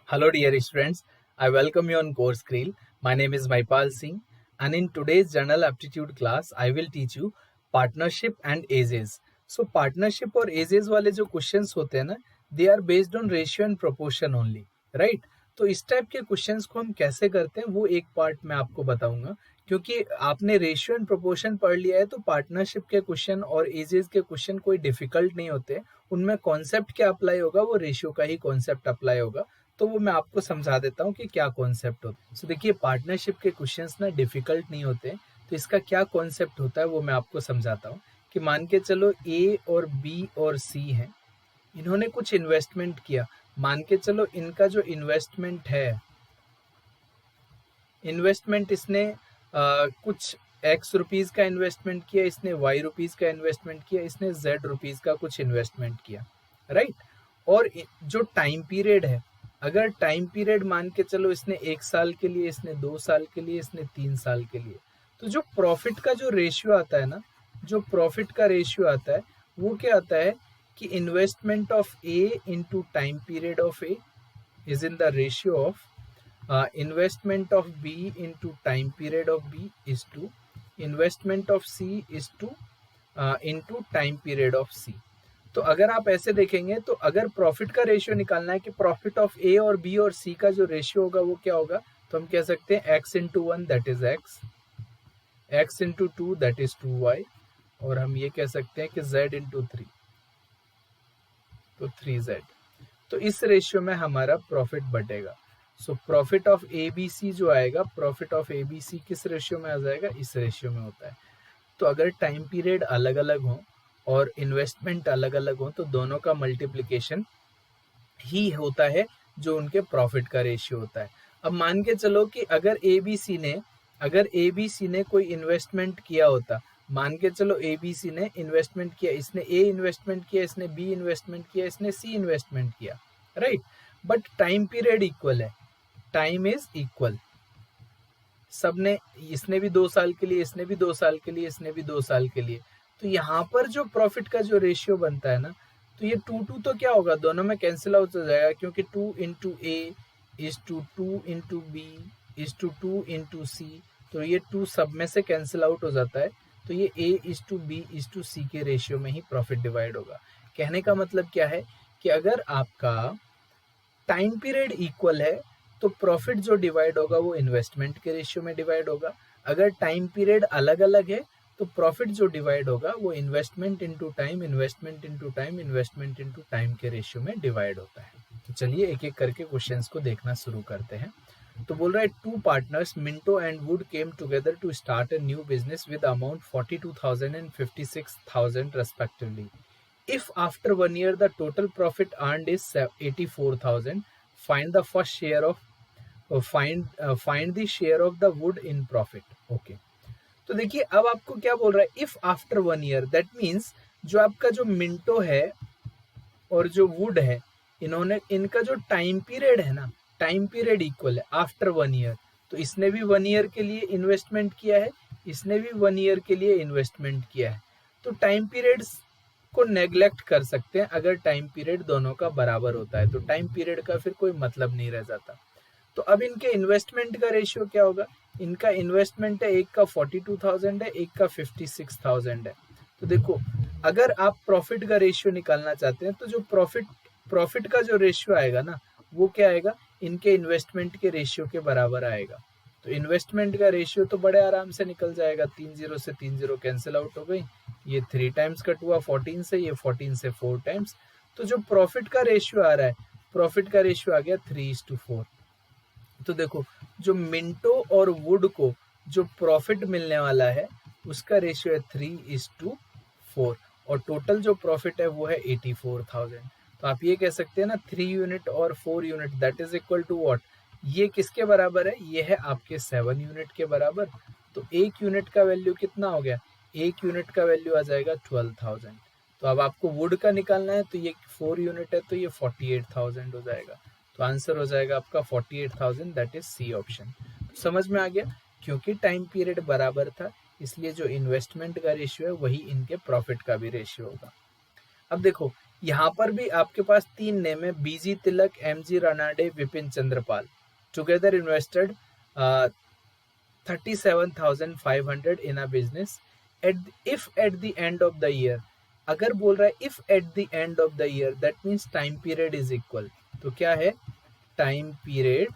Hello, dear students. I welcome you on Course Creel. My name is Maipal Singh, and in today's General Aptitude class, I will teach you partnership and ages. So, partnership और ages वाले जो questions होते हैं ना, they are based on ratio and proportion only, right? तो इस type के questions को हम कैसे करते हैं वो एक पार्ट मैं आपको बताऊंगा, क्योंकि आपने रेशियो एंड प्रोपोर्शन पढ़ लिया है तो पार्टनरशिप के क्वेश्चन और एजेस के क्वेश्चन कोई डिफिकल्ट नहीं होते, उनमें कॉन्सेप्ट क्या अप्लाई होगा वो रेशियो का ही कॉन्सेप्ट अप्लाई होगा। तो वो मैं आपको समझा देता हूँ कि क्या कॉन्सेप्ट होता है। सो देखिए, पार्टनरशिप के क्वेश्चंस ना डिफिकल्ट नहीं होते, तो इसका क्या कॉन्सेप्ट होता है वो मैं आपको समझाता हूँ। कि मान के चलो ए और बी और सी हैं, इन्होंने कुछ इन्वेस्टमेंट किया। मान के चलो इनका जो इन्वेस्टमेंट है, इन्वेस्टमेंट इसने कुछ एक्स रुपीज का इन्वेस्टमेंट किया, इसने वाई रुपीज का इन्वेस्टमेंट किया, इसने जेड रुपीज का कुछ इन्वेस्टमेंट किया, राइट। और जो टाइम पीरियड है, अगर टाइम पीरियड मान के चलो इसने 1 साल के लिए, इसने 2 साल के लिए, इसने 3 साल के लिए, तो जो प्रॉफिट का जो रेशियो आता है ना, जो प्रॉफिट का रेशियो आता है वो क्या आता है कि investment of A into time period of A is in the ratio of investment of B into time period of B is to investment of C is to into time period of C। तो अगर आप ऐसे देखेंगे तो अगर profit का ratio निकालना है कि प्रॉफिट ऑफ ए और बी और सी का जो रेशियो होगा वो क्या होगा, तो हम कह सकते हैं x into 1 that is x into 2 that is 2y, और हम ये कह सकते हैं कि z इंटू 3 तो 3z। तो इस रेशियो में हमारा प्रॉफिट बटेगा। सो प्रॉफिट ऑफ एबीसी जो आएगा, प्रॉफिट ऑफ एबीसी किस रेशियो में आ जाएगा, इस रेशियो में होता है। तो अगर टाइम पीरियड अलग अलग हो और इन्वेस्टमेंट अलग अलग हो तो दोनों का मल्टीप्लिकेशन ही होता है जो उनके प्रॉफिट का रेशियो होता है। अब मान के चलो कि अगर एबीसी ने कोई इन्वेस्टमेंट किया होता, मान के चलो एबीसी ने इन्वेस्टमेंट किया, इसने ए इन्वेस्टमेंट किया, इसने बी इन्वेस्टमेंट किया, इसने सी इन्वेस्टमेंट किया, right. But time period equal है, टाइम इज इक्वल, सबने, इसने भी 2 साल के लिए, इसने भी 2 साल के लिए, इसने भी 2 साल के लिए। तो यहाँ पर जो प्रॉफिट का जो रेशियो बनता है ना, तो ये 2 तो क्या होगा, दोनों में कैंसिल आउट हो जाएगा, क्योंकि 2 into A is to 2 into B is to 2 into C, तो ये 2 सब में से कैंसिल आउट हो जाता है। तो ये A is to B is to C के रेशियो में ही प्रॉफिट डिवाइड होगा। कहने का मतलब क्या है कि अगर आपका टाइम पीरियड इक्वल है तो प्रॉफिट जो डिवाइड होगा वो इन्वेस्टमेंट के रेशियो में डिवाइड होगा। अगर टाइम पीरियड अलग अलग है तो प्रॉफिट जो डिवाइड होगा वो investment into time, investment into time, investment into time के रेशियो में डिवाइड होता है। तो चलिए एक एक करके क्वेश्चंस को देखना शुरू करते हैं। तो बोल रहा है, 2 partners Minto and Wood came together to start a new business with amount 42,000 and 56,000 respectively. If after 1 year the total profit earned is 84,000, find the first share of find the share of the wood in profit। Okay, तो देखिए अब आपको क्या बोल रहा है, if after 1 year, that means जो आपका जो मिंटो है और जो वुड है, इन्होंने, इनका जो टाइम पीरियड है ना, टाइम पीरियड इक्वल है आफ्टर 1 year। तो इसने भी 1 year के लिए इन्वेस्टमेंट किया है, इसने भी 1 year के लिए इन्वेस्टमेंट किया है। तो टाइम पीरियड को नेग्लेक्ट कर सकते हैं अगर टाइम पीरियड दोनों का बराबर होता है, तो टाइम पीरियड का फिर कोई मतलब नहीं रह जाता। तो अब इनके इन्वेस्टमेंट का रेशियो क्या होगा, इनका इन्वेस्टमेंट है, एक का 42,000 है, एक का 56,000 है। तो देखो, अगर आप प्रॉफिट का रेशियो निकालना चाहते हैं तो जो प्रॉफिट का जो रेशियो आएगा ना वो क्या आएगा, इनके इन्वेस्टमेंट के रेशियो के बराबर आएगा। तो इन्वेस्टमेंट का रेशियो तो बड़े आराम से निकल जाएगा, 3 0 से 3 0 कैंसिल आउट हो गई, ये 3 टाइम्स कट हुआ 14 से, ये 14 से 4 टाइम्स। तो जो प्रॉफिट का रेशियो आ रहा है, प्रॉफिट का रेशियो आ गया 3:4। तो देखो, जो मिंटो और वुड को जो प्रॉफिट मिलने वाला है उसका रेशियो है 3:4, और टोटल जो प्रॉफिट है वो है 84,000। तो आप ये कह सकते हैं ना, 3 यूनिट और 4 unit that is equal to what, ये किसके बराबर है, ये है आपके 7 यूनिट के बराबर। तो 1 यूनिट का वैल्यू कितना हो गया, 1 यूनिट का वैल्यू आ जाएगा 12,000। तो अब आपको वुड का निकालना है, तो ये 4 यूनिट है तो ये 48,000 हो जाएगा। तो आंसर हो जाएगा आपका 48,000, दैट इज सी ऑप्शन। तो समझ में आ गया, क्योंकि टाइम पीरियड बराबर था इसलिए जो इन्वेस्टमेंट का रेशियो है वही इनके प्रॉफिट का भी रेशियो होगा। अब देखो, यहाँ पर भी आपके पास 3 नेम है, BG Tilak, MG Ranade, Vipin Chandrapal, together invested 37,500 in a business. If at the end of the year, अगर बोल रहा है if at the end of the year, that means time period is equal. तो क्या है, time period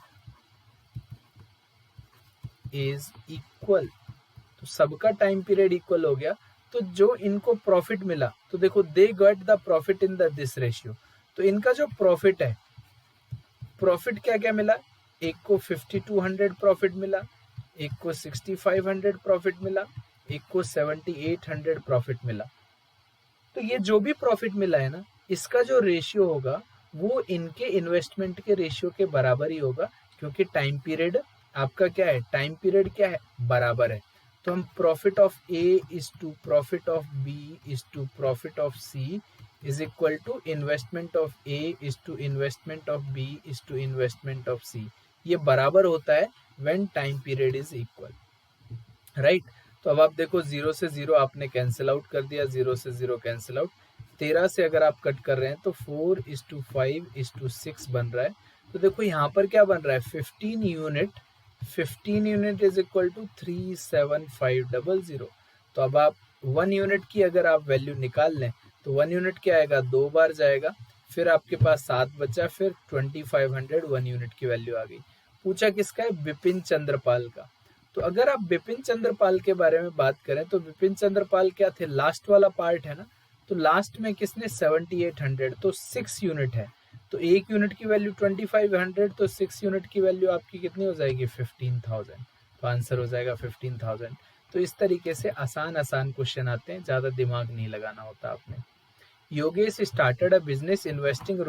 is equal. तो सबका time period equal हो गया, तो जो इनको प्रॉफिट मिला, तो देखो they get the profit in the this ratio. तो इनका जो प्रॉफिट है, प्रॉफिट क्या क्या मिला, एक को 5200 प्रॉफिट मिला, एक को 6500 प्रॉफिट मिला, एक को 7800 प्रॉफिट मिला. तो ये जो भी प्रॉफिट मिला है ना, इसका जो रेशियो होगा वो इनके इन्वेस्टमेंट के रेशियो के बराबर ही होगा, क्योंकि टाइम पीरियड आपका क्या है, टाइम पीरियड क्या है, बराबर है. तो हम profit of A is to profit of B is to profit of C is equal to investment of A is to investment of B is to investment of C. ये बराबर होता है when time period is equal, right. तो अब आप देखो 0 से 0 आपने कैंसिल आउट कर दिया, 0 से 0 कैंसिल आउट. 13 से अगर आप कट कर रहे हैं तो 4:5:6 बन रहा है. तो देखो यहाँ पर क्या बन रहा है, 15 यूनिट इज इक्वल टू 37500. तो अब आप 1 यूनिट की अगर आप वैल्यू निकाल लें तो 1 यूनिट क्या आएगा, 2 बार जाएगा, फिर आपके पास 7 बचा, फिर 2500 1 यूनिट की वैल्यू आ गई. पूछा किसका है, विपिन चंद्रपाल का. तो अगर आप विपिन चंद्रपाल के बारे में बात करें तो विपिन चंद्रपाल क्या थे, लास्ट वाला पार्ट है ना. तो लास्ट में किसने 7800, तो 6 यूनिट है. तो 1 यूनिट की वैल्यू 2500, तो 6 यूनिट की वैल्यू आपकी कितनी हो जाएगी, 15,000. तो आंसर हो जाएगा 15,000. तो इस तरीके से आसान क्वेश्चन आते हैं, ज़्यादा दिमाग नहीं लगाना होता आपने. Yogesh started a business investing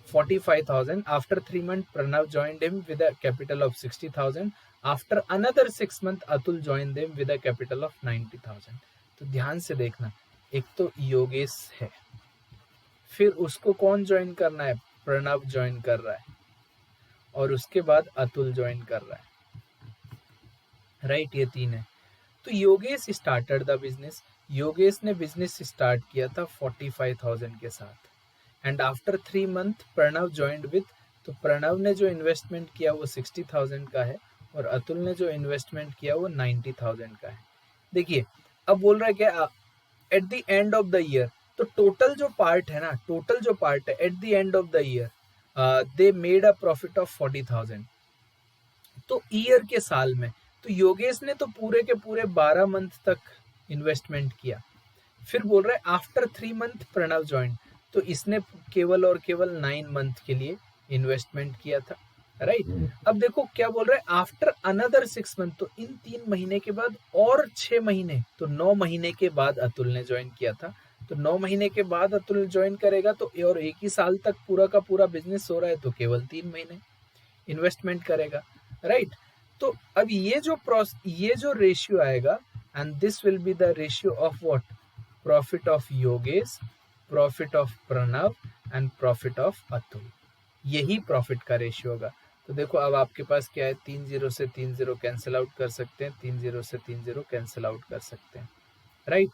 ₹45,000. After 3 months Pranav joined him with a capital of 60,000. After another 6 months Atul joined them with a capital of 90,000. तो ध्यान से देखना, एक तो योगेश है, फिर उसको कौन ज्वाइन करना है, प्रणव ज्वाइन कर रहा है, और उसके बाद अतुल ज्वाइन कर रहा है, राइट. ये 3 है. तो Yogesh started the business, Yogesh ने बिजनेस स्टार्ट किया था 45,000 के साथ. And after 3 months Pranav joined with, तो प्रणव ने जो इन्वेस्टमेंट किया वो 60,000 का है, और अतुल ने जो इन्वेस्टमेंट किया वो 90,000 का है. देखिए अब बोल रहा है क्या, eight the end of the year. तो टोटल जो पार्ट है ना, टोटल जो पार्ट है eight the end of the year they made a profit of 40,000. तो ईयर के साल में, तो योगेश ने तो पूरे के पूरे 12 मंथ तक इन्वेस्टमेंट किया. फिर बोल रहा है आफ्टर 3 months प्रणव ज्वाइन, तो इसने केवल और केवल 9 months के लिए इन्वेस्टमेंट किया था, राइट. अब देखो क्या बोल रहा है, आफ्टर अनदर 6 months, तो इन 3 महीने के बाद और 6 महीने, तो 9 महीने के बाद अतुल ने ज्वाइन किया था. तो 9 महीने के बाद अतुल ज्वाइन करेगा, तो और 1 ही साल तक पूरा का पूरा बिजनेस हो रहा है, तो केवल 3 महीने इन्वेस्टमेंट करेगा, राइट. तो अब ये जो रेशियो आएगा, and this will be the ratio of what, profit of Yogesh, profit of Pranav and profit of Atul. यही प्रॉफिट का रेशियो होगा. तो देखो अब आपके पास क्या है, 3 0 से 3 0 कैंसिल आउट कर सकते हैं, 3 0 से 3 0 कैंसिल आउट कर सकते हैं, राइट.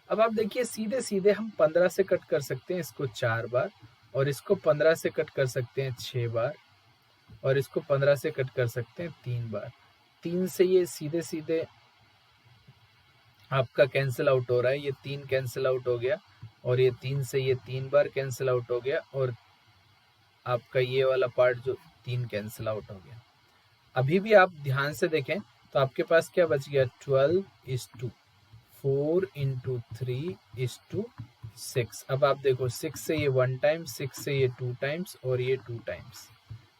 अब आप देखिए सीधे सीधे हम 15 से कट कर सकते हैं इसको 4 बार, और इसको 15 से कट कर सकते हैं 6 बार, और इसको 15 से कट कर सकते हैं 3 बार. 3 से ये सीधे सीधे आपका कैंसिल आउट हो रहा है, ये 3 कैंसिल आउट हो गया, और ये 3 से ये 3 बार कैंसिल आउट हो गया, और आपका ये वाला पार्ट जो 3 कैंसिल आउट हो गया. अभी भी आप ध्यान से देखें तो आपके पास क्या बच गया, 12:4 × 3:6. अब आप देखो 6 से ये 1 टाइम, 6 से ये 2 टाइम्स, और ये 2 टाइम्स.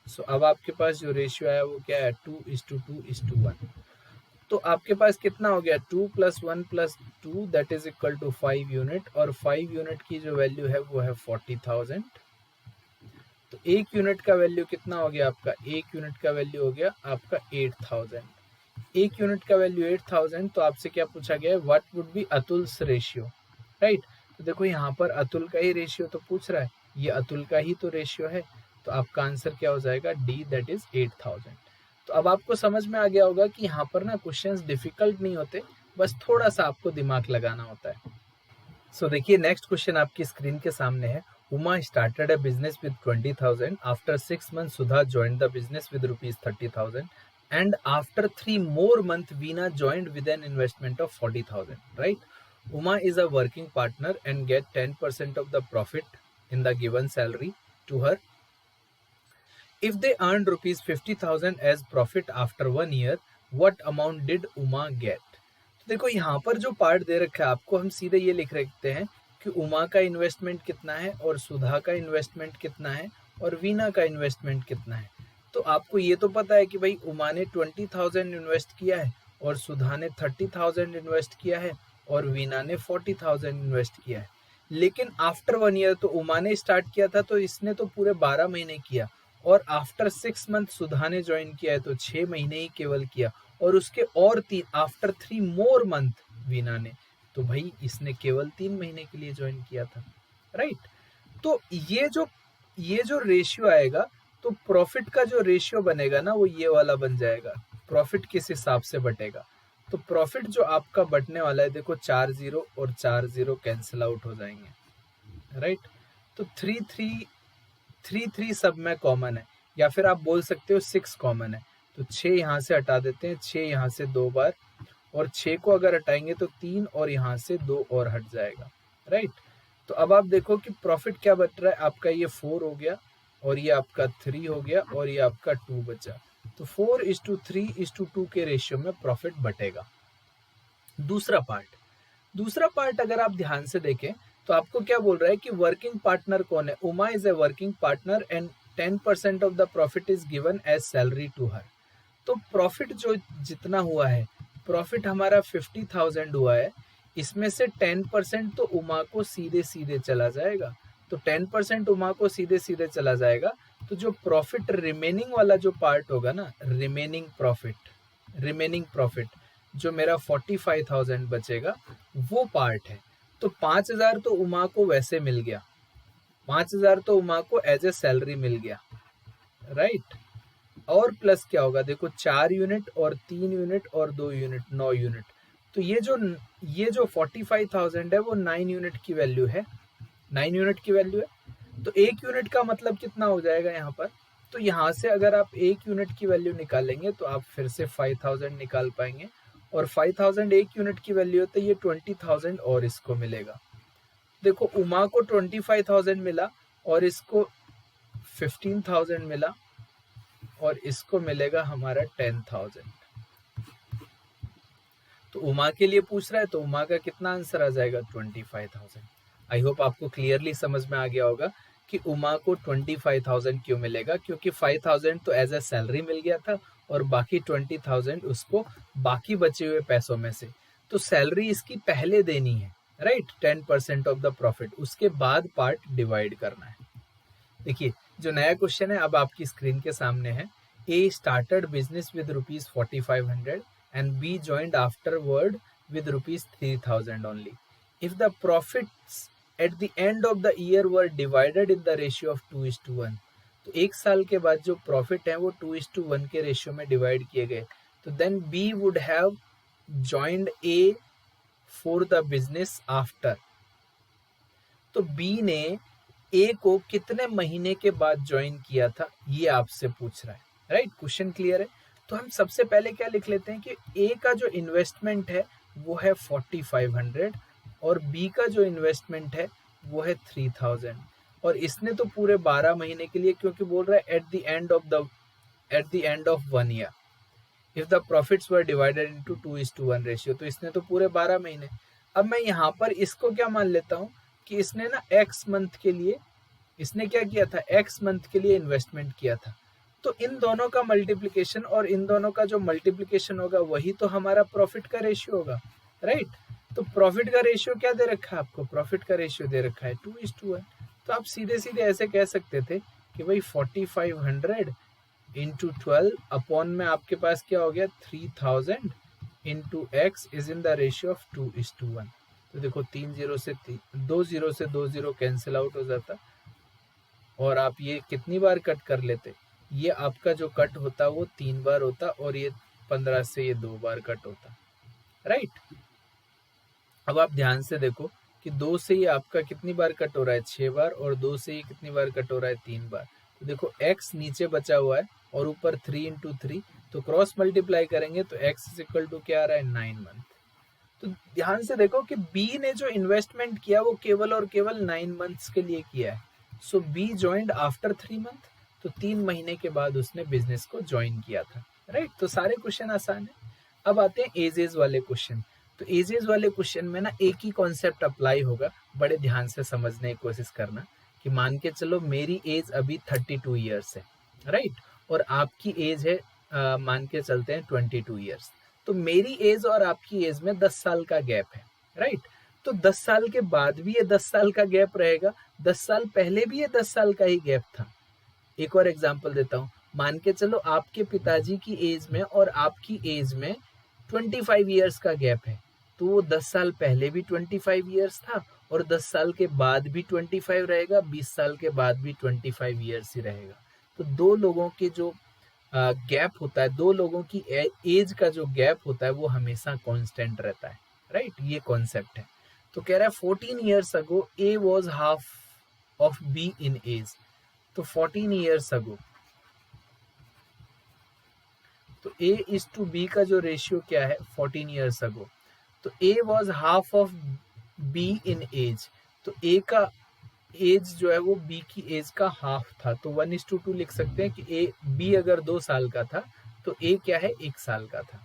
सो अब आपके पास जो रेशियो आया वो क्या है, 2:2:1. तो आपके पास कितना हो गया, 2 + 1 + 2 that is equal to 5 unit, और 5 यूनिट की जो वैल्यू है वो है 40,000. तो 1 यूनिट का वैल्यू कितना हो गया आपका, 1 यूनिट का वैल्यू हो गया आपका 8,000. 1 यूनिट का वैल्यू 8,000. तो आपसे क्या पूछा गया है, what would be Atul's ratio, right. तो देखो यहाँ पर अतुल का ही रेशियो तो पूछ रहा है, ये अतुल का ही तो रेशियो है. तो आपका आंसर क्या हो जाएगा, डी, दैट इज 8,000. तो अब आपको समझ में आ गया होगा कि यहाँ पर ना क्वेश्चंस डिफिकल्ट नहीं होते, बस थोड़ा सा आपको दिमाग लगाना होता है. सो देखिए नेक्स्ट क्वेश्चन आपकी स्क्रीन के सामने है. Uma started a business with 20,000. After 6 months, Sudha joined the business with rupees 30,000. And after 3 more months, Veena joined with an investment of 40,000. Right? Uma is a working partner and get 10% of the profit in the given salary to her. If they earned rupees 50,000 as profit after 1 year, what amount did Uma get? तो देखो यहाँ पर जो part दे रखा है आपको, हम सीधे ये लिख रखते हैं कि उमा का इन्वेस्टमेंट कितना है और सुधा का इन्वेस्टमेंट कितना है और वीना का इन्वेस्टमेंट कितना है। तो आपको ये तो पता है कि भाई उमा ने 20,000 इन्वेस्ट किया है और सुधा ने 30,000 इन्वेस्ट किया है और वीना ने 40,000 इन्वेस्ट किया है। लेकिन आफ्टर 1 ईयर तो उमा ने स्टार्ट किया था तो इसने तो पूरे 12 महीने किया, और आफ्टर 6 मंथ सुधा ने ज्वाइन किया है तो 6 महीने ही केवल किया, और उसके और 3 आफ्टर 3 मोर मंथ वीना ने, तो भाई इसने केवल 3 महीने के लिए ज्वाइन किया था। राइट? तो ये जो रेशियो आएगा, तो प्रॉफिट का जो रेशियो बनेगा ना वो ये वाला बन जाएगा। प्रॉफिट किस हिसाब से बटेगा? तो प्रॉफिट जो आपका बटने वाला है, देखो 4 जीरो और 4 जीरो कैंसिल आउट हो जाएंगे। राइट? तो 3 सब में कॉमन है, या फिर आप बोल सकते हो 6 कॉमन है। तो 6 यहाँ से हटा देते हैं, 6 यहाँ से 2 बार, और 6 को अगर हटाएंगे तो 3 और यहाँ से 2 और हट जाएगा। राइट? तो अब आप देखो कि प्रॉफिट क्या बच रहा है आपका, ये 4 हो गया और ये आपका 3 हो गया और ये आपका 2 बचा। तो 4:3:2 के रेशियो में प्रॉफिट बटेगा। दूसरा पार्ट अगर आप ध्यान से देखें तो आपको क्या बोल रहा है कि वर्किंग पार्टनर कौन है? Uma is a working partner and 10% of the profit is given as salary to her. तो प्रॉफिट जो जितना हुआ है, प्रॉफिट हमारा 50,000 हुआ है, इसमें से 10% तो उमा को सीधे सीधे चला जाएगा। तो 10% उमा को सीधे सीधे चला जाएगा, तो जो प्रॉफिट रिमेनिंग वाला जो पार्ट होगा ना, रिमेनिंग प्रॉफिट जो मेरा 45,000 बचेगा, वो पार्ट है। तो 5,000 तो उमा को वैसे मिल गया, 5,000 तो उमा को एज ए सैलरी मिल गया। राइट? और प्लस क्या होगा, देखो 4 यूनिट और 3 यूनिट और 2 यूनिट, 9 यूनिट। तो ये जो 45,000 है वो 9 यूनिट की वैल्यू है, 9 यूनिट की वैल्यू है। तो 1 यूनिट का मतलब कितना हो जाएगा यहाँ पर? तो यहाँ से अगर आप 1 यूनिट की वैल्यू निकालेंगे तो आप फिर से 5,000 निकाल पाएंगे, और 5,000 1 यूनिट की वैल्यू है तो ये 20,000 और इसको मिलेगा। देखो उमा को 25,000 मिला और इसको 15,000 मिला और इसको मिलेगा हमारा 10,000। तो उमा के लिए पूछ रहा है तो उमा का कितना आंसर आ जाएगा? 25,000। आई होप आपको क्लियरली समझ में आ गया होगा कि उमा को 25,000 क्यों मिलेगा, क्योंकि 5,000 तो एज ए सैलरी मिल गया था और बाकी 20,000 उसको बाकी बचे हुए पैसों में से। तो सैलरी इसकी पहले देनी है, राइट? 10% ऑफ द प्रॉफिट, उसके बाद पार्ट डिवाइड करना है। देखिए जो नया क्वेश्चन है अब आपकी स्क्रीन के सामने है। A started business with rupees 4,500 and B joined afterward with rupees 3,000 only. If the profits at the end of the year were divided in the ratio of 2:1, तो 1 साल के बाद जो प्रॉफिट है वो 2:1 के रेशियो में डिवाइड किए गए, तो then B would have joined A for the business after. तो बी ने ए को कितने महीने के बाद ज्वाइन किया था, ये आपसे पूछ रहा है। राइट? क्वेश्चन क्लियर है? तो हम सबसे पहले क्या लिख लेते हैं कि ए का जो इन्वेस्टमेंट है वो है 4,500 और बी का जो इन्वेस्टमेंट है वो है 3,000, और इसने तो पूरे 12 महीने के लिए, क्योंकि बोल रहा है eight the end of 1 year if the profits were divided into 2:1 ratio, तो इसने तो पूरे 12 महीने। अब मैं यहाँ पर इसको क्या मान लेता हूँ कि इसने ना x मंथ के लिए, इसने क्या किया था, x मंथ के लिए इन्वेस्टमेंट किया था। तो इन दोनों का मल्टीप्लिकेशन और इन दोनों का जो मल्टीप्लिकेशन होगा वही तो हमारा प्रॉफिट का रेशियो होगा। राइट? तो प्रॉफिट का रेशियो क्या दे रखा है आपको? प्रॉफिट का रेशियो दे रखा है 2:1। तो आप सीधे सीधे ऐसे कह सकते थे कि भाई 4,500 इंटू 12 अपॉन में आपके पास क्या हो गया 3,000 into x is in the ratio of 2:1। तो देखो 2 जीरो से 2 जीरो कैंसिल आउट हो जाता, और आप ये कितनी बार कट कर लेते, ये आपका जो कट होता वो 3 बार होता, और ये 15 से ये 2 बार कट होता। राइट? अब आप ध्यान से देखो कि 2 से ये आपका कितनी बार कट हो रहा है, 6 बार, और 2 से ये कितनी बार कट हो रहा है, 3 बार। तो देखो x नीचे बचा हुआ है और ऊपर 3 इंटू 3, तो क्रॉस मल्टीप्लाई करेंगे तो x इज इक्वल टू क्या आ रहा है, 9 मंथ। तो ध्यान से देखो कि बी ने जो इन्वेस्टमेंट किया वो केवल और केवल 9 मंथ्स के लिए किया है। सो बी ज्वाइंड आफ्टर 3 मंथ, तो 3 महीने के बाद उसने बिजनेस को ज्वाइन किया था, राइट। तो सारे क्वेश्चन आसान है। अब आते हैं एजेस वाले क्वेश्चन। तो एजेस वाले क्वेश्चन में ना एक ही कॉन्सेप्ट अप्लाई होगा, बड़े ध्यान से समझने की कोशिश करना। कि मान के चलो मेरी एज अभी 32 ईयर्स है, राइट, और आपकी एज है मान के चलते हैं 22 ईयर्स। तो मेरी एज और आपकी एज में 10 साल का गैप है, राइट। तो 10 साल के बाद भी ये 10 साल का गैप रहेगा, 10 साल पहले भी ये 10 साल का ही गैप था। एक और एग्जांपल देता हूँ, मान के चलो आपके पिताजी की एज में और आपकी एज में 25 ईयर्स का गैप है, तो वो 10 साल पहले भी 25 ईयर्स था और 10 साल के बाद भी 25 रहेगा, 20 साल के बाद भी 25 ईयर्स ही रहेगा। तो दो लोगों के जो गैप होता है, दो लोगों की एज का जो गैप होता है वो हमेशा कांस्टेंट रहता है, राइट। ये कॉन्सेप्ट है। तो कह रहा है 14 years ago A was half of B in age. तो 14 ईयर्स अगो, तो ए इज टू बी का जो रेशियो क्या है, 14 ईयर्स अगो, तो A was half of B in age. तो ए का एज जो है वो बी की एज का हाफ था, तो 1:2 लिख सकते हैं कि ए बी अगर 2 साल का था तो ए क्या है, 1 साल का था।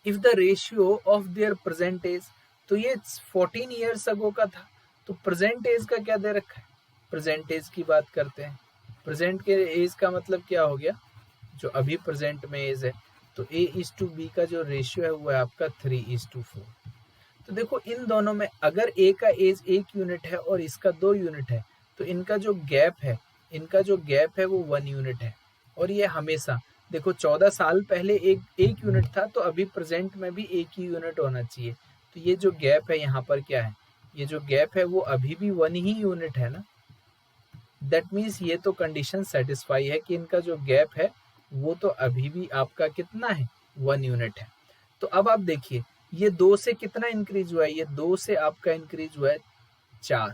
If the ratio of their present age, तो ये 14 ईयर्स अगो का था, तो प्रेजेंट एज का क्या दे रखा है, प्रेजेंट एज की बात करते हैं। प्रेजेंट के एज का मतलब क्या हो गया, जो अभी प्रेजेंट में एज है। तो ए इज टू बी का जो रेशियो है वो है आपका 3:4। तो देखो इन दोनों में अगर ए का एज 1 यूनिट है और इसका 2 यूनिट है, तो इनका जो गैप है, वो 1 यूनिट है। और ये हमेशा देखो 14 साल पहले एक यूनिट था, तो अभी प्रेजेंट में भी 1 ही यूनिट होना चाहिए। तो ये जो गैप है यहाँ पर क्या है, ये जो गैप है वो अभी भी 1 ही यूनिट है ना। दैट मीन्स ये तो कंडीशन सेटिस्फाई है कि इनका जो गैप है वो तो अभी भी आपका कितना है, 1 यूनिट है। तो अब आप देखिए ये 2 से कितना इंक्रीज हुआ है, ये 2 से आपका इंक्रीज हुआ है 4,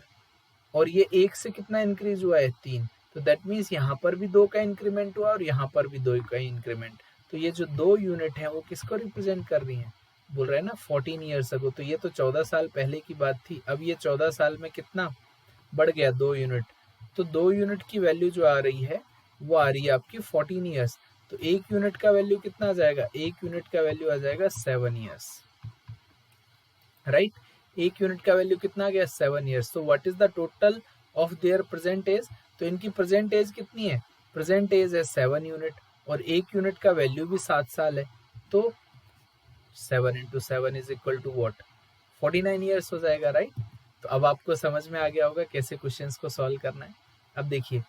और ये 1 से कितना इंक्रीज हुआ है, 3। तो दैट मीन्स यहाँ पर भी 2 का इंक्रीमेंट हुआ और यहाँ पर भी 2 का इंक्रीमेंट। तो ये जो 2 यूनिट है वो किसको रिप्रेजेंट कर रही है, बोल रहे हैं ना 14 ईयर्स अगो। तो ये तो 14 साल पहले की बात थी, अब ये 14 साल में कितना बढ़ गया, 2 यूनिट। तो 2 यूनिट की वैल्यू जो आ रही है वो आ रही है आपकी 14 ईयर्स। तो 1 यूनिट का वैल्यू कितना आ जाएगा, 1 यूनिट का वैल्यू आ जाएगा 7 ईयर्स, राइट। 1 यूनिट का वैल्यू कितना आ गया, 7 ईयर्स। तो what is the total of their present age, तो इनकी प्रेजेंट एज कितनी है, प्रेजेंट एज है 7 यूनिट, और 1 यूनिट का वैल्यू भी 7 साल है। तो 7 into 7 is equal to what, 49 years हो जाएगा, राइट। तो अब आपको समझ में आ गया होगा कैसे क्वेश्चंस को सॉल्व करना है। अब देखिए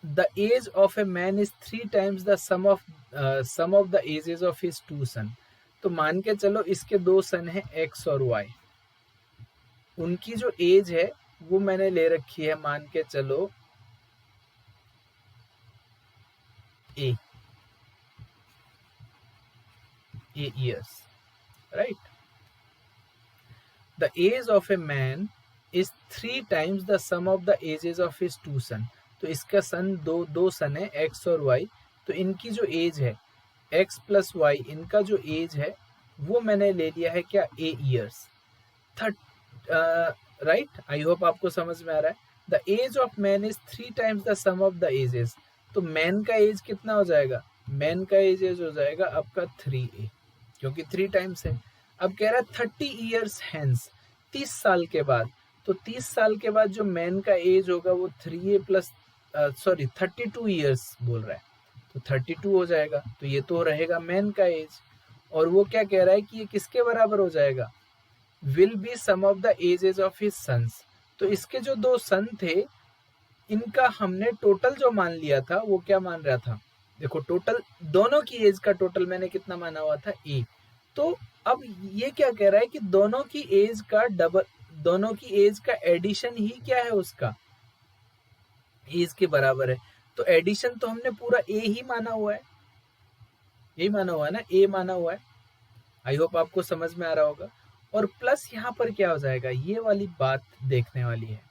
the age of a man is 3 times the sum of the ages of his 2 son. तो मान के चलो इसके 2 सन है एक्स और वाई, उनकी जो एज है वो मैंने ले रखी है मान के चलो ए years, right. The age of a man is 3 times the sum of the ages of his 2 son. तो इसका सन दो सन है x और y, तो इनकी जो एज है x प्लस y, इनका जो एज है वो मैंने ले लिया है क्या, a years, right. I hope आपको समझ में आ रहा है। The age of man is 3 times the sum of the ages. तो मैन का एज कितना हो जाएगा, मैन का एज हो जाएगा आपका 3a, क्योंकि 3 टाइम्स है। अब कह रहा है 30 ईयर्स हैंस, 30 साल के बाद। तो 30 साल के बाद जो मैन का एज होगा वो 3a प्लस 32 ईयर्स बोल रहा है, तो 32 हो जाएगा। तो ये तो रहेगा मैन का एज, और वो क्या कह रहा है कि ये किसके बराबर हो जाएगा, will be sum of the ages of his sons. तो इसके जो 2 सन थे इनका हमने टोटल जो मान लिया था वो क्या मान रहा था, देखो टोटल दोनों की एज का टोटल मैंने कितना माना हुआ था, ए। तो अब ये क्या कह रहा है कि दोनों की एज का डबल, दोनों की एज का एडिशन ही क्या है, उसका एज के बराबर है। तो एडिशन तो हमने पूरा ए ही माना हुआ है, ए माना हुआ है ना, ए माना हुआ है। आई होप आपको समझ में आ रहा होगा। और प्लस यहाँ पर क्या हो जाएगा, ये वाली बात देखने वाली है।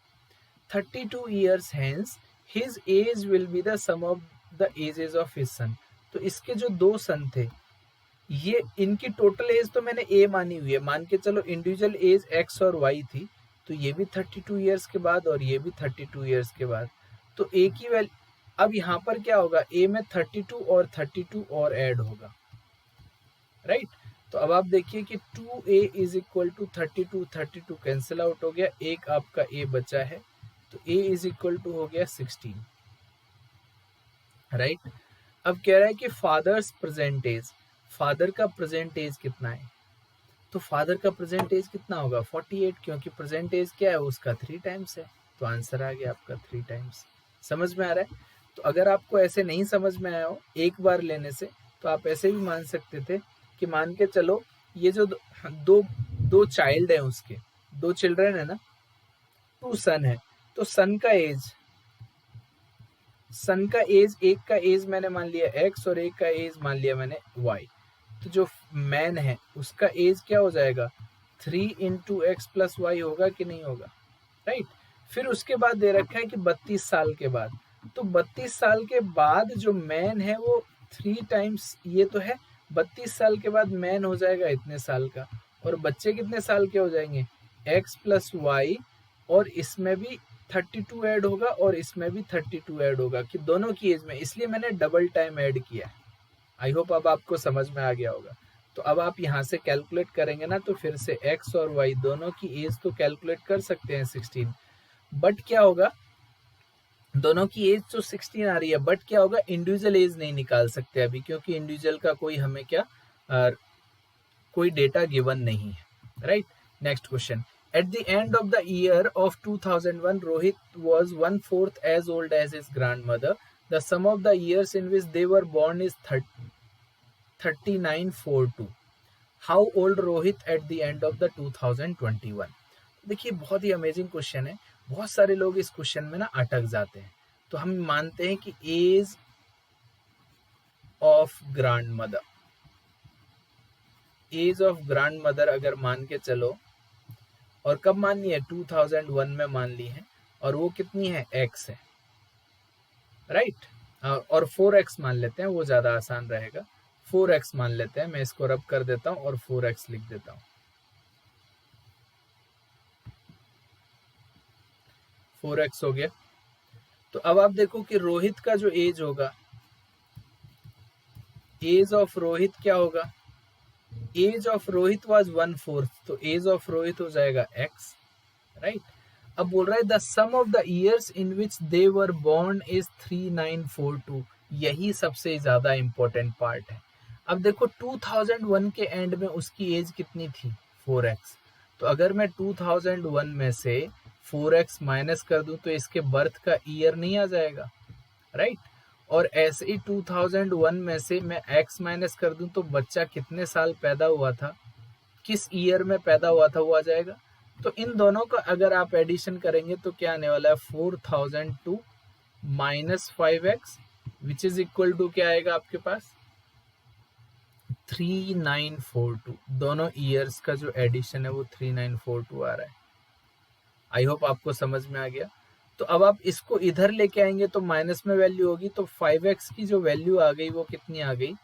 32 years hence his age will be the sum of the ages of his son। तो इसके जो दो सन थे, ये इनकी टोटल एज तो मैंने ए मानी हुई है, मान के चलो इंडिविजुअल एज एक्स और वाई थी, तो ये भी 32 ईयर्स के बाद और ये भी 32 ईयर्स के बाद, तो ए की वैल्यू, अब यहाँ पर क्या होगा, ए में 32 और 32 और ऐड होगा, राइट। तो अब आप देखिए कि 2a is equal to 32, 32 cancel out हो गया, एक आपका ए बचा है, तो a इज इक्वल टू हो गया 16, राइट। अब कह रहा है कि फादर्स प्रेजेंट एज, फादर का प्रेजेंट एज कितना है, तो फादर का प्रेजेंट एज कितना होगा 48, क्योंकि प्रेजेंट एज क्या है उसका 3 टाइम्स है, तो आंसर आ गया आपका 3 टाइम्स। समझ में आ रहा है। तो अगर आपको ऐसे नहीं समझ में आया हो एक बार लेने से, तो आप ऐसे भी मान सकते थे कि मान के चलो ये जो दो चाइल्ड है, उसके 2 चिल्ड्रन है ना, 2 सन है, तो सन का एज एक का एज मैंने मान लिया x और एक का एज मान लिया मैंने y, तो जो मैन है उसका एज क्या हो जाएगा 3 इंटू एक्स प्लस वाई होगा कि नहीं होगा, राइट। फिर उसके बाद दे रखा है कि 32 साल के बाद, तो 32 साल के बाद जो मैन है वो 3 टाइम्स ये तो है, 32 साल के बाद मैन हो जाएगा इतने साल का, और बच्चे कितने साल के हो जाएंगे x प्लस वाई, और इसमें भी 32 ऐड होगा और इसमें भी 32 ऐड होगा, कि दोनों की एज में, इसलिए मैंने डबल टाइम ऐड किया। आई होप अब आपको समझ में आ गया होगा। तो अब आप यहाँ से कैलकुलेट करेंगे ना, तो फिर से x और y दोनों की एज तो कैलकुलेट कर सकते हैं 16, बट क्या होगा, दोनों की एज तो 16 आ रही है, बट क्या होगा इंडिविजुअल एज नहीं निकाल सकते अभी, क्योंकि इंडिविजुअल का कोई हमें क्या कोई डेटा गिवन नहीं है, right. Next question, eight the end of the year of 2001 Rohit was 1/4 as old as his grandmother, the sum of the years in which they were born is 3942। How old Rohit eight the end of the 2021। देखिए बहुत ही amazing question है, बहुत सारे लोग इस question में ना अटक जाते हैं। तो हम मानते हैं कि age of grandmother, age of grandmother अगर मान के चलो, और कब माननी है 2001 में मान ली है, और वो कितनी है x है, राइट। और 4x मान लेते हैं, वो ज्यादा आसान रहेगा, 4x मान लेते हैं, मैं इसको रब कर देता हूं और 4x लिख देता हूं, 4x हो गया। तो अब आप देखो कि रोहित का जो एज होगा, एज ऑफ रोहित क्या होगा, एज ऑफ रोहित वाज 1/4, तो एज ऑफ रोहित हो जाएगा x, राइट। अब बोल रहा है the sum of the years in which they were born is 3942, यही सबसे ज्यादा इंपॉर्टेंट पार्ट है। अब देखो 2001 के एंड में उसकी एज कितनी थी 4x, तो अगर मैं 2001 में से 4x माइनस कर दूं तो इसके बर्थ का ईयर नहीं आ जाएगा, राइट। और ऐसे ही 2001 में से मैं x माइनस कर दूं तो बच्चा कितने साल पैदा हुआ था, किस ईयर में पैदा हुआ था वो आ जाएगा। तो इन दोनों का अगर आप एडिशन करेंगे तो क्या आने वाला है 4002 minus 5x which is equal to क्या आएगा आपके पास 3942। दोनों ईयर्स का जो एडिशन है वो 3942 आ रहा है। आई होप आपको समझ में आ गया। तो अब आप इसको इधर लेके आएंगे तो माइनस में वैल्यू होगी, तो 5x की जो वैल्यू आ गई वो कितनी आ गई,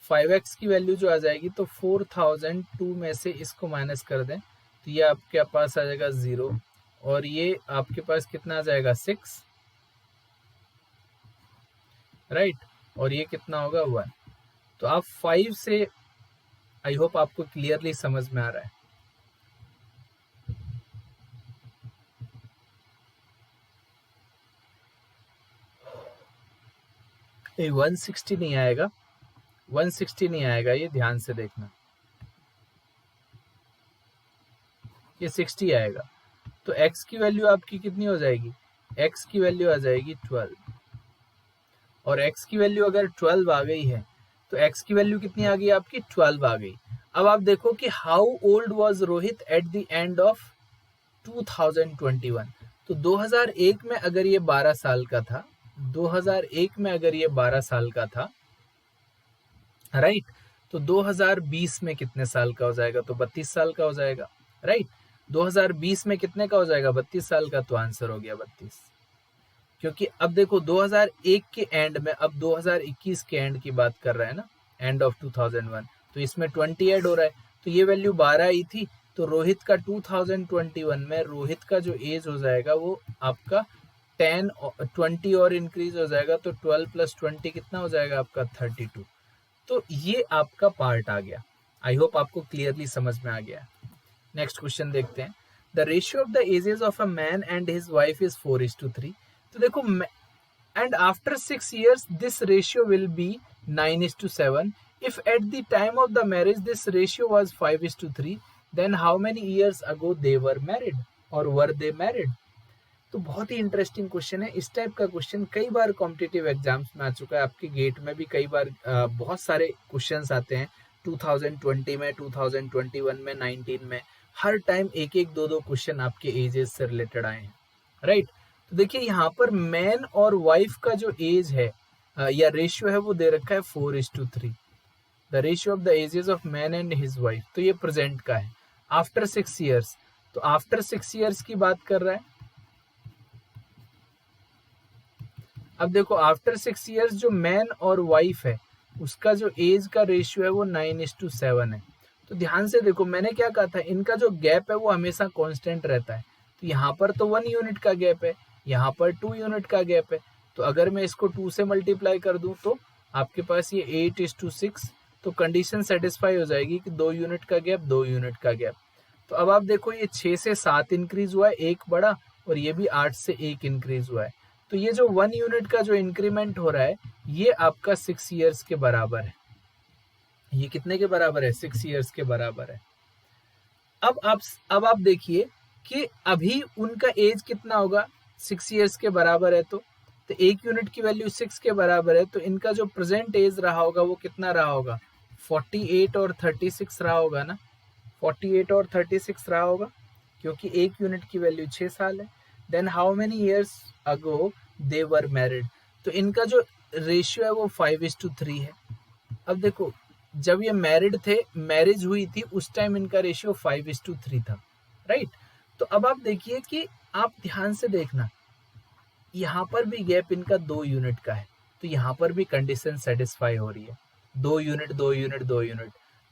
5x की वैल्यू जो आ जाएगी, तो 4002 में से इसको माइनस कर दें तो ये आपके पास आ जाएगा 0, और ये आपके पास कितना आ जाएगा 6, राइट, और ये कितना होगा 1। तो आप 5 से, आई होप आपको क्लियरली समझ में आ रहा है। ये 160 नहीं आएगा, 160 नहीं आएगा, ये ध्यान से देखना, ये 60 आएगा। तो x की वैल्यू आपकी कितनी हो जाएगी, x की वैल्यू आ जाएगी 12, और x की वैल्यू अगर 12 आ गई है तो x की वैल्यू कितनी आ गई आपकी 12 आ गई। अब आप देखो कि how old was Rohit eight the end of 2021, तो 2001 में अगर ये 12 साल का था, 2001 में अगर ये 12 साल का था, राइट, तो 2020 में कितने साल का हो जाएगा? तो 32 साल का हो जाएगा, राइट। 2020 में कितने का हो जाएगा? 32 साल का। तो आंसर हो गया 32। क्योंकि अब देखो 2001 के एंड में, अब 2021 के एंड की बात कर रहा है ना, एंड ऑफ 2001, तो इसमें 20 ऐड हो रहा है, तो ये वैल्यू 12 ही थी। तो रोहित का 2021 में रोहित का जो एज हो जाएगा वो आपका 20 और इंक्रीज हो जाएगा, तो 12 + 20 कितना हो जाएगा आपका? 32। तो ये आपका पार्ट आ गया। आई होप आपको क्लियरली समझ में आ गया। नेक्स्ट क्वेश्चन देखते हैं। The ratio of the ages of a man and his wife is 4:3। तो देखो, and after 6 years this ratio will be 9:7. If at the time of the marriage this ratio was 5:3, then how many years ago they were married, or were they married? तो बहुत ही interesting question है। इस type का question कई बार competitive exams में आ चुका है, आपके गेट में भी कई बार बहुत सारे क्वेश्चंस आते हैं 2020 में, 2021 में, 19 में, हर टाइम एक एक दो दो क्वेश्चन आपके एजेस से रिलेटेड आए हैं, राइट। तो देखिए यहाँ पर मैन और वाइफ का जो एज है या रेशियो है वो दे रखा है 4:3, the ratio of the ages of man and his wife. तो ये प्रेजेंट का है। आफ्टर 6 ईयर्स, तो आफ्टर 6 ईयर्स की बात कर रहा है। अब देखो आफ्टर 6 ईयर्स जो मैन और वाइफ है उसका जो एज का रेशियो है वो 9:7 है। तो ध्यान से देखो, मैंने क्या कहा था, इनका जो गैप है वो हमेशा कांस्टेंट रहता है। तो यहाँ पर तो 1 यूनिट का गैप है, यहाँ पर 2 यूनिट का गैप है। तो अगर मैं इसको 2 से मल्टीप्लाई कर दूं तो आपके पास ये 8:6, तो कंडीशन सेटिस्फाई हो जाएगी कि 2 यूनिट का गैप, 2 यूनिट का गैप। तो अब आप देखो ये 6 से 7 इंक्रीज हुआ है, एक बड़ा, और ये भी 8 से 1 इंक्रीज हुआ है। तो ये जो 1 यूनिट का जो इंक्रीमेंट हो रहा है ये आपका 6 ईयर्स के बराबर है। ये कितने के बराबर है? 6 ईयर्स के बराबर है। अब आप देखिए कि अभी उनका एज कितना होगा? 6 ईयर्स के बराबर है, तो 1 यूनिट की वैल्यू 6 के बराबर है, तो इनका जो प्रेजेंट एज रहा होगा वो कितना रहा होगा? 48 और 36 रहा होगा ना, 48 और 36 रहा होगा, क्योंकि 1 यूनिट की वैल्यू 6 साल है। Then how many years ago they were married? तो इनका जो रेशियो है वो 5:3 है। अब देखो, जब ये मैरिड थे, मैरिज हुई थी, उस टाइम इनका रेशियो 5:3 था, राइट। तो अब आप देखिए कि आप ध्यान से देखना, यहाँ पर भी गैप इनका 2 यूनिट का है, तो यहाँ पर भी कंडीशन सेटिस्फाई हो रही है, 2 यूनिट 2 यूनिट 2 यूनिट।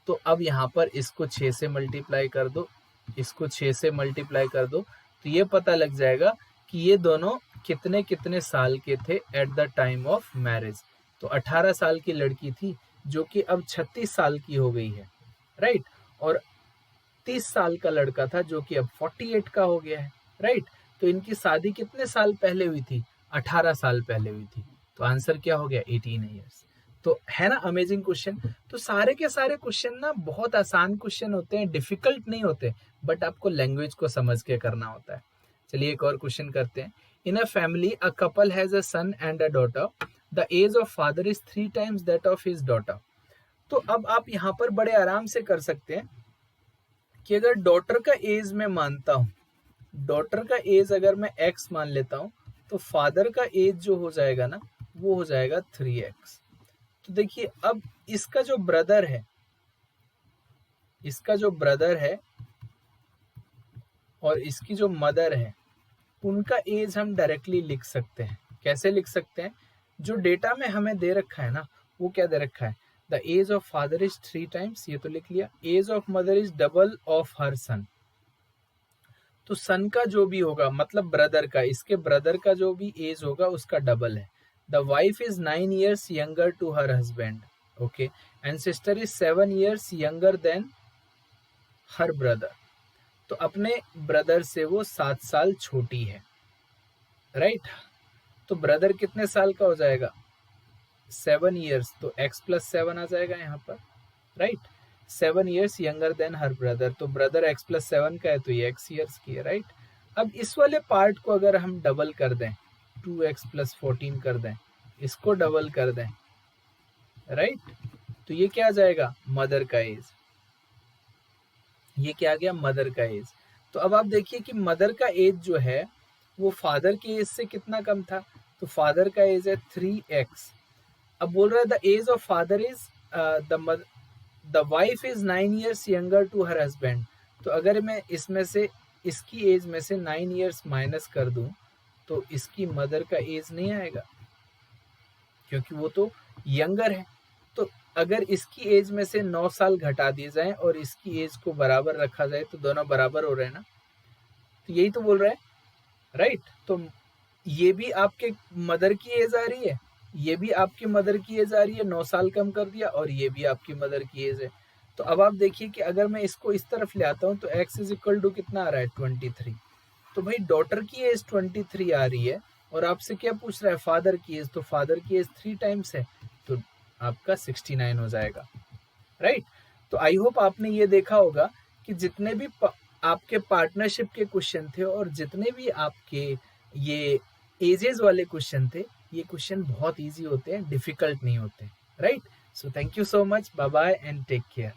तो अब यहाँ पर इसको 6 से मल्टीप्लाई कर दो, इसको 6 से मल्टीप्लाई कर दो, तो ये पता लग जाएगा कि ये दोनों कितने कितने साल के थे at the time of marriage. तो 18 साल की लड़की थी जो कि अब 36 साल की हो गई है, राइट। और 30 साल का लड़का था जो कि अब 48 का हो गया है, राइट। तो इनकी शादी कितने साल पहले हुई थी? 18 साल पहले हुई थी। तो आंसर क्या हो गया? 18 ईयर्स। तो है ना अमेजिंग क्वेश्चन। तो सारे के सारे क्वेश्चन ना बहुत आसान क्वेश्चन होते हैं, डिफिकल्ट नहीं होते, बट आपको लैंग्वेज को समझ के करना होता है। चलिए एक और क्वेश्चन करते हैं। In a family a couple has a son and a daughter, the age of father is 3 times that of his daughter. तो अब आप यहाँ पर बड़े आराम से कर सकते हैं कि अगर डॉटर का एज मैं मानता हूं, डॉटर का एज अगर मैं x मान लेता हूं, तो फादर का एज जो हो जाएगा ना वो हो जाएगा 3x। तो देखिए अब इसका जो ब्रदर है, इसका जो ब्रदर है और इसकी जो मदर है, उनका एज हम डायरेक्टली लिख सकते हैं। कैसे लिख सकते हैं? जो डेटा में हमें दे रखा है ना, वो क्या दे रखा है? The age of father is 3 times, ये तो लिख लिया। Age of mother is double of her son. तो सन का जो भी होगा, मतलब ब्रदर का, इसके ब्रदर का जो भी एज होगा उसका डबल है। The wife is 9 years younger to her husband, okay, and sister is 7 years younger than her brother. तो अपने ब्रदर से वो 7 साल छोटी है, राइट। तो ब्रदर कितने साल का हो जाएगा? 7 years, तो x + 7 आ जाएगा यहाँ पर, right. 7 years younger than her brother, तो ब्रदर x + 7 का है तो ये x years की है, राइट। अब इस वाले पार्ट को अगर हम डबल कर दें, 2x + 14 कर दें, इसको डबल कर दें, राइट, तो ये क्या आ जाएगा? मदर का एज। ये क्या आ गया? मदर का एज। तो अब आप देखिए कि मदर का एज जो है वो फादर के एज से कितना कम था? तो फादर का एज है 3x। अब बोल रहा है the age of father is the the wife is 9 years younger to her husband, तो अगर मैं इसमें से इसकी एज में से 9 years माइनस कर दूं तो इसकी मदर का एज नहीं आएगा, क्योंकि वो तो यंगर है। तो अगर इसकी एज में से 9 साल घटा दिए जाए और इसकी एज को बराबर रखा जाए तो दोनों बराबर हो रहे हैं ना, तो यही तो बोल रहा है, राइट। तो ये भी आपके मदर की एज आ रही है, ये भी आपकी मदर की एज आ रही है, 9 साल कम कर दिया, और ये भी आपकी मदर की एज है। तो अब आप देखिए कि अगर मैं इसको इस तरफ ले आता हूँ तो x इज इक्वल टू कितना आ रहा है, 23। तो भाई डॉटर की एज 23 आ रही है और आपसे क्या पूछ रहा है, फादर की एज, तो फादर की एज 3 टाइम्स है, तो आपका 69 हो जाएगा, राइट। तो आई होप आपने ये देखा होगा कि जितने भी आपके पार्टनरशिप के क्वेश्चन थे और जितने भी आपके ये एजेस वाले क्वेश्चन थे, ये क्वेश्चन बहुत इजी होते हैं, डिफिकल्ट नहीं होते, right. So thank you so much, bye bye and take care.